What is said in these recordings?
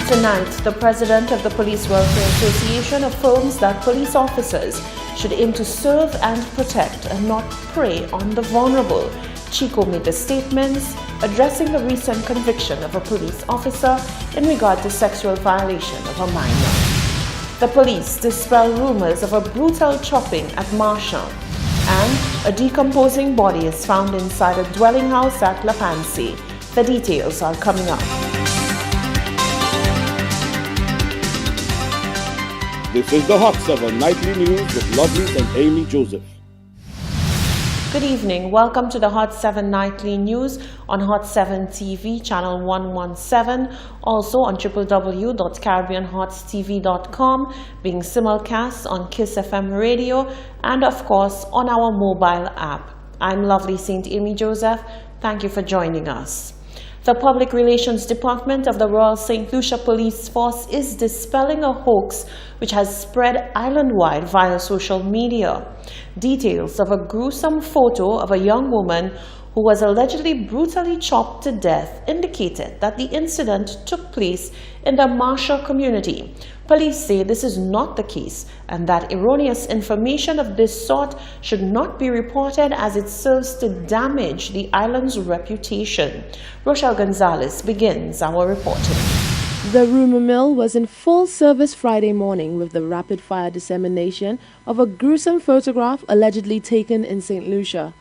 Tonight, the president of the Police Welfare Association affirms that police officers should aim to serve and protect and not prey on the vulnerable. Chico made the statements addressing the recent conviction of a police officer in regard to sexual violation of a minor. The police dispel rumors of a brutal chopping at Marshall, and a decomposing body is found inside a dwelling house at Lapansi. The details are coming up. This is the Hot 7 Nightly News with Lovely and Amy Joseph. Good evening. Welcome to the Hot 7 Nightly News on Hot 7 TV, channel 117, also on www.caribbeanhotstv.com, being simulcast on Kiss FM radio, and of course on our mobile app. I'm Lovely St. Amy Joseph. Thank you for joining us. The Public Relations Department of the Royal St. Lucia Police Force is dispelling a hoax which has spread island-wide via social media. Details of a gruesome photo of a young woman who was allegedly brutally chopped to death indicated that the incident took place in the Marshall community. Police say this is not the case and that erroneous information of this sort should not be reported as it serves to damage the island's reputation. Rochelle Gonzalez begins our reporting. The rumor mill was in full service Friday morning with the rapid-fire dissemination of a gruesome photograph allegedly taken in St. Lucia.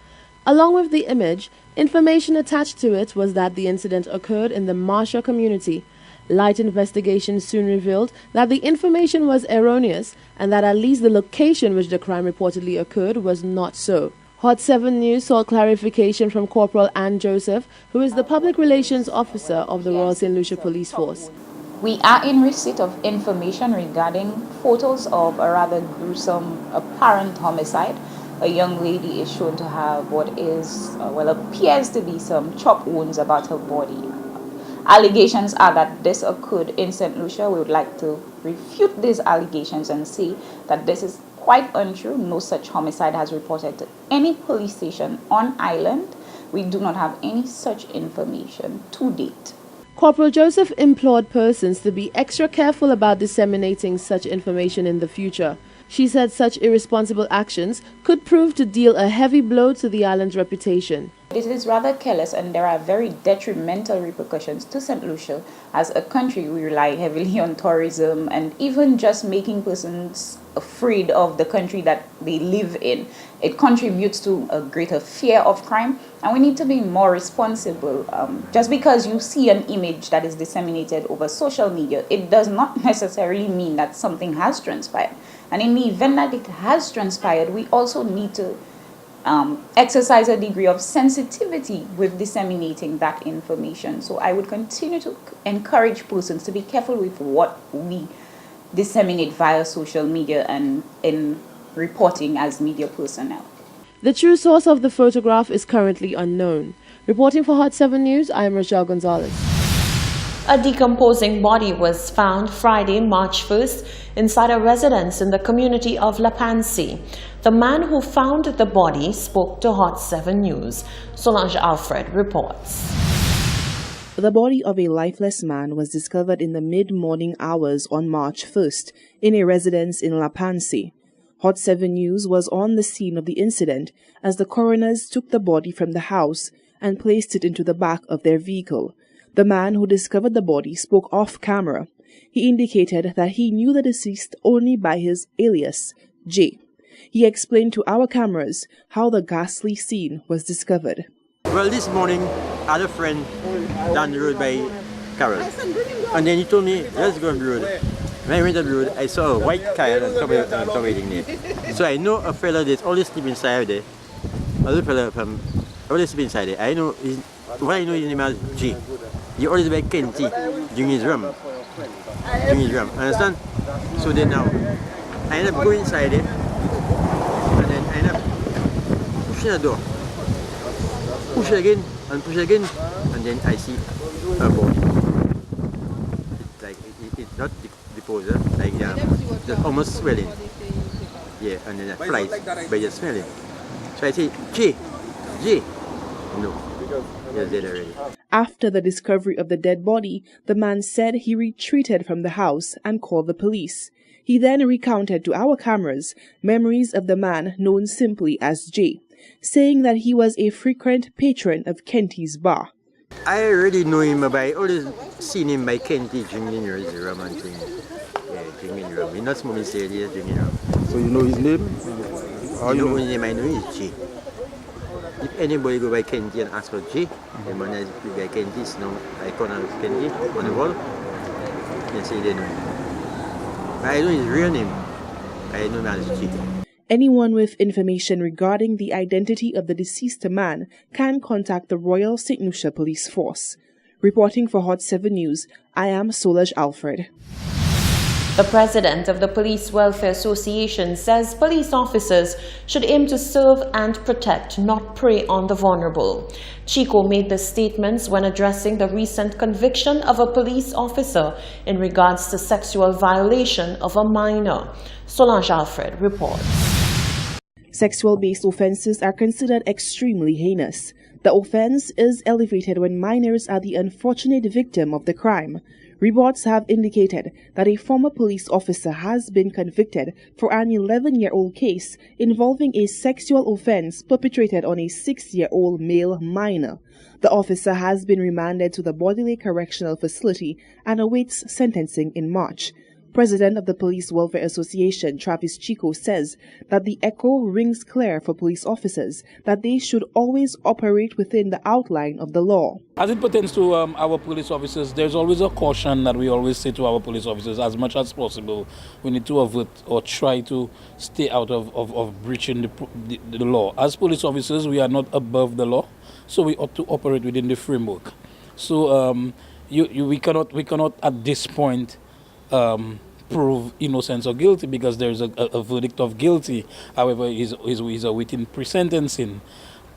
Along with the image, information attached to it was that the incident occurred in the Marshall community. Light investigation soon revealed that the information was erroneous and that at least the location which the crime reportedly occurred was not so. Hot 7 News sought clarification from Corporal Ann Joseph, who is the Public Relations Officer of the Royal St. Lucia Police Force. We are in receipt of information regarding photos of a rather gruesome apparent homicide. A young lady is shown to have what appears to be some chop wounds about her body. Allegations are that this occurred in St. Lucia. We would like to refute these allegations and say that this is quite untrue. No such homicide has reported to any police station on island. We do not have any such information to date. Corporal Joseph implored persons to be extra careful about disseminating such information in the future. She said such irresponsible actions could prove to deal a heavy blow to the island's reputation. It is rather careless and there are very detrimental repercussions to St. Lucia. As a country, we rely heavily on tourism and even just making persons afraid of the country that they live in. It contributes to a greater fear of crime, and we need to be more responsible. Just because you see an image that is disseminated over social media, it does not necessarily mean that something has transpired. And in the event that it has transpired, we also need to exercise a degree of sensitivity with disseminating that information. So I would continue to encourage persons to be careful with what we disseminate via social media and in reporting as media personnel. The true source of the photograph is currently unknown. Reporting for Hot 7 News, I am Rochelle Gonzalez. A decomposing body was found Friday, March 1st, inside a residence in the community of Lapansi. The man who found the body spoke to Hot 7 News. Solange Alfred reports. The body of a lifeless man was discovered in the mid-morning hours on March 1st in a residence in Lapansi. Hot 7 News was on the scene of the incident as the coroners took the body from the house and placed it into the back of their vehicle. The man who discovered the body spoke off camera. He indicated that he knew the deceased only by his alias, J. He explained to our cameras how the ghastly scene was discovered. Well, this morning, I had a friend down the road by Carol. And then he told me, let's go on the road. When I went on the road, I saw a white car and somebody waiting there. So I know a fella that's always sleep inside there. Another fella from always sleep inside there. I know his name is G. He always buy Kenty during his rum. Understand? So then now, I end up going inside there. And then I end up pushing the door. Push again, and then I see a body. It's like, it's not decomposed, like just almost swelling. Yeah, and then it flies by just smelling. So I say, G, no. He was dead already. After the discovery of the dead body, the man said he retreated from the house and called the police. He then recounted to our cameras memories of the man known simply as J, saying that he was a frequent patron of Kenty's bar. I already know him by always seen him by Kenty drinking rum and thing. Yeah, drinking rum. He not smoking cigarette, he is drinking rum. So you know his name? The only name I know is J. If anybody go by Kenty and ask for J, the man is by Kenty's no icon of Kenty on the wall, they say they know him. I know his real name. I know him as J. Anyone with information regarding the identity of the deceased man can contact the Royal St. Lucia Police Force. Reporting for Hot 7 News, I am Solaj Alfred. The president of the Police Welfare Association says police officers should aim to serve and protect, not prey on the vulnerable. Chico made the statements when addressing the recent conviction of a police officer in regards to sexual violation of a minor. Solange Alfred reports. Sexual-based offenses are considered extremely heinous. The offense is elevated when minors are the unfortunate victim of the crime. Reports have indicated that a former police officer has been convicted for an 11-year-old case involving a sexual offense perpetrated on a 6-year-old male minor. The officer has been remanded to the Bodily Correctional Facility and awaits sentencing in March. President of the Police Welfare Association, Travis Chico, says that the echo rings clear for police officers that they should always operate within the outline of the law. As it pertains to our police officers, there's always a caution that we always say to our police officers: as much as possible, we need to avoid or try to stay out of breaching the law. As police officers, we are not above the law, so we ought to operate within the framework. So we cannot at this point prove innocence or guilty because there is a verdict of guilty. However, he's awaiting pre-sentencing.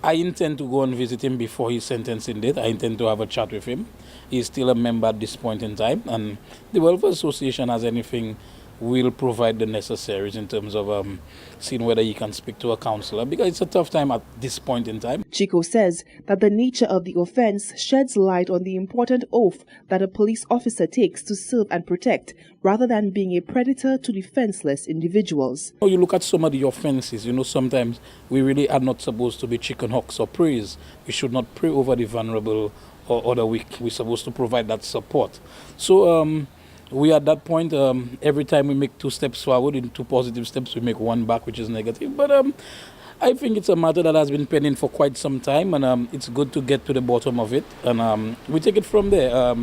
I intend to go and visit him before his sentencing date. I intend to have a chat with him. He's still a member at this point in time, and the Welfare Association has anything will provide the necessaries in terms of seeing whether he can speak to a counselor, because it's a tough time at this point in time. Chico says that the nature of the offense sheds light on the important oath that a police officer takes to serve and protect, rather than being a predator to defenseless individuals. You look at some of the offenses, sometimes we really are not supposed to be chicken hawks or preys. We should not prey over the vulnerable or the weak. We're supposed to provide that support. So we at that point, every time we make 2 steps forward, in 2 positive steps, we make 1 back, which is negative. But I think it's a matter that has been pending for quite some time, and it's good to get to the bottom of it. And we take it from there.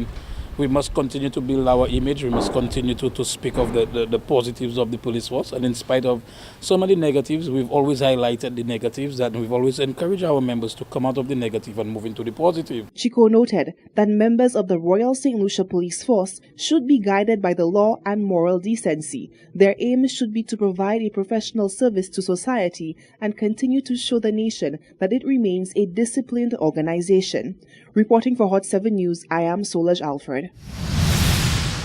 We must continue to build our image. We must continue to speak of the positives of the police force. And in spite of some of the negatives, we've always highlighted the negatives, and we've always encouraged our members to come out of the negative and move into the positive. Chico noted that members of the Royal St. Lucia Police Force should be guided by the law and moral decency. Their aim should be to provide a professional service to society and continue to show the nation that it remains a disciplined organization. Reporting for Hot 7 News, I am Solaj Alfred.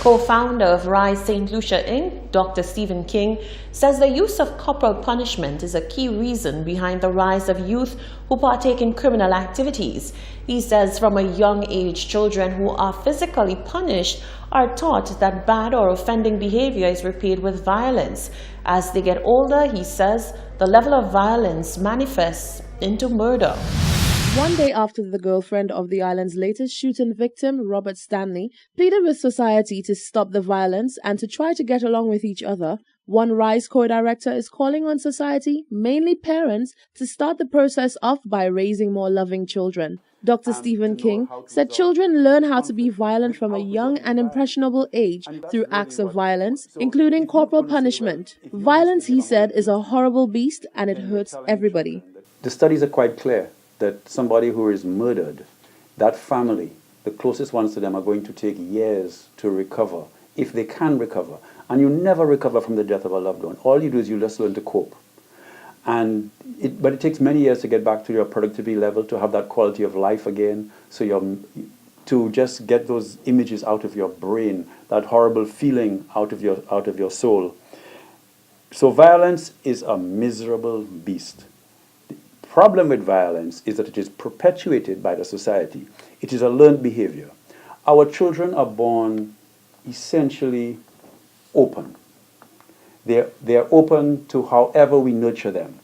Co-founder of Rise St. Lucia Inc., Dr. Stephen King, says the use of corporal punishment is a key reason behind the rise of youth who partake in criminal activities. He says from a young age, children who are physically punished are taught that bad or offending behavior is repaid with violence. As they get older, he says, the level of violence manifests into murder. One day after the girlfriend of the island's latest shooting victim, Robert Stanley, pleaded with society to stop the violence and to try to get along with each other, one Rise co-director is calling on society, mainly parents, to start the process off by raising more loving children. Dr. Stephen King said children learn how to be violent from a young and impressionable age through acts of violence, including corporal punishment. Violence, he said, is a horrible beast and it hurts everybody. The studies are quite clear that somebody who is murdered, that family, the closest ones to them are going to take years to recover, if they can recover. And you never recover from the death of a loved one. All you do is you just learn to cope. But it takes many years to get back to your productivity level, to have that quality of life again, to just get those images out of your brain, that horrible feeling out of your soul. So violence is a miserable beast. problem with violence is that it is perpetuated by the society. It is a learned behavior. Our children are born essentially open. They're open to however we nurture them.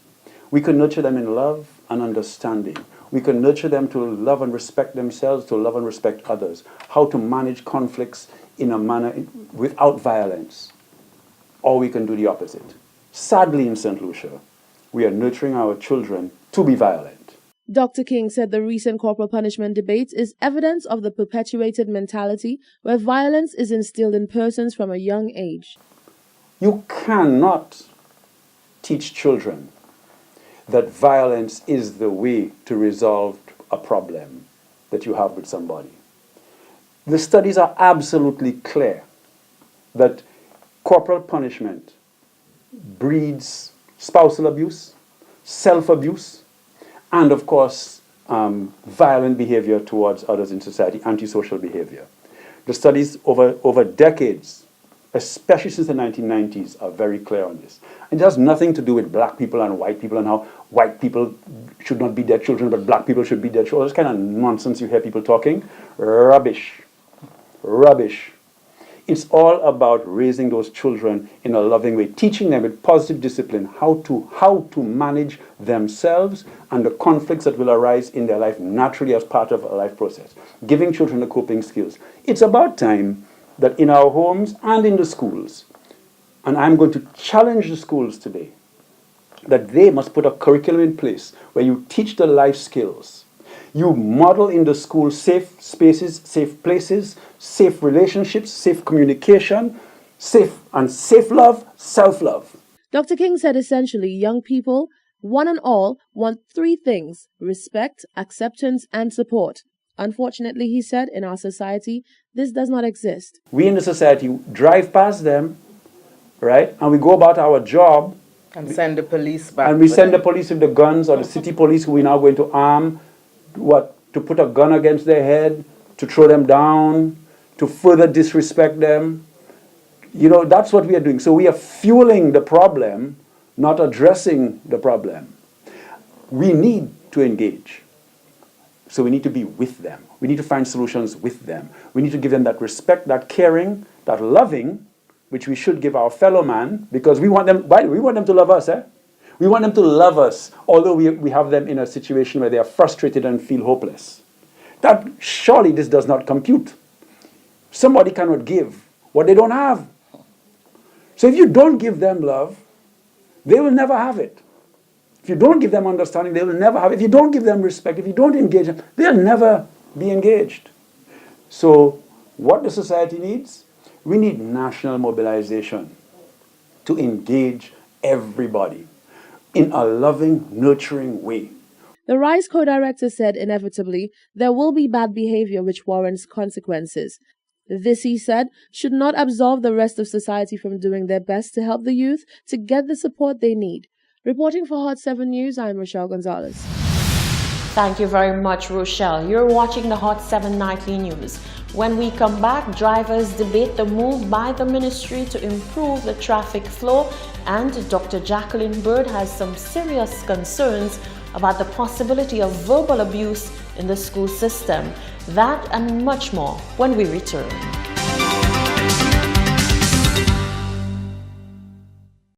We can nurture them in love and understanding. We can nurture them to love and respect themselves, to love and respect others. How to manage conflicts in a manner without violence. Or we can do the opposite. Sadly, in St. Lucia, we are nurturing our children to be violent. Dr. King said the recent corporal punishment debate is evidence of the perpetuated mentality where violence is instilled in persons from a young age. You cannot teach children that violence is the way to resolve a problem that you have with somebody. The studies are absolutely clear that corporal punishment breeds spousal abuse, self-abuse, and of course, violent behavior towards others in society, antisocial behavior. The studies over decades, especially since the 1990s, are very clear on this. And it has nothing to do with black people and white people and how white people should not beat their children, but black people should beat their children. This kind of nonsense you hear people talking. Rubbish. Rubbish. It's all about raising those children in a loving way, teaching them with positive discipline how to manage themselves and the conflicts that will arise in their life naturally as part of a life process, giving children the coping skills. It's about time that in our homes and in the schools, and I'm going to challenge the schools today, that they must put a curriculum in place where you teach the life skills. You model in the school safe spaces, safe places, safe relationships, safe communication, safe love, self-love. Dr. King said essentially young people, one and all, want three things: respect, acceptance, and support. Unfortunately, he said, in our society, this does not exist. We in the society drive past them, right, and we go about our job. And send the police back. And we send the police with the guns, or the city police who we're now going to arm, to put a gun against their head, to throw them down, to further disrespect them. You know, that's what we are doing. So we are fueling the problem, not addressing the problem. We need to engage. So we need to be with them. We need to find solutions with them. We need to give them that respect, that caring, that loving, which we should give our fellow man, because we want them to love us, We want them to love us, although we have them in a situation where they are frustrated and feel hopeless. That surely this does not compute. Somebody cannot give what they don't have. So if you don't give them love, they will never have it. If you don't give them understanding, they will never have it. If you don't give them respect, if you don't engage them, they'll never be engaged. So what the society needs? We need national mobilization to engage everybody in a loving, nurturing way. The RISE co-director said inevitably there will be bad behavior which warrants consequences. This, he said, should not absolve the rest of society from doing their best to help the youth to get the support they need. Reporting for Hot 7 News, I'm Rochelle Gonzalez. Thank you very much, Rochelle. You're watching the Hot 7 Nightly News. When we come back, drivers debate the move by the ministry to improve the traffic flow, and Dr. Jacqueline Bird has some serious concerns about the possibility of verbal abuse in the school system. That and much more when we return.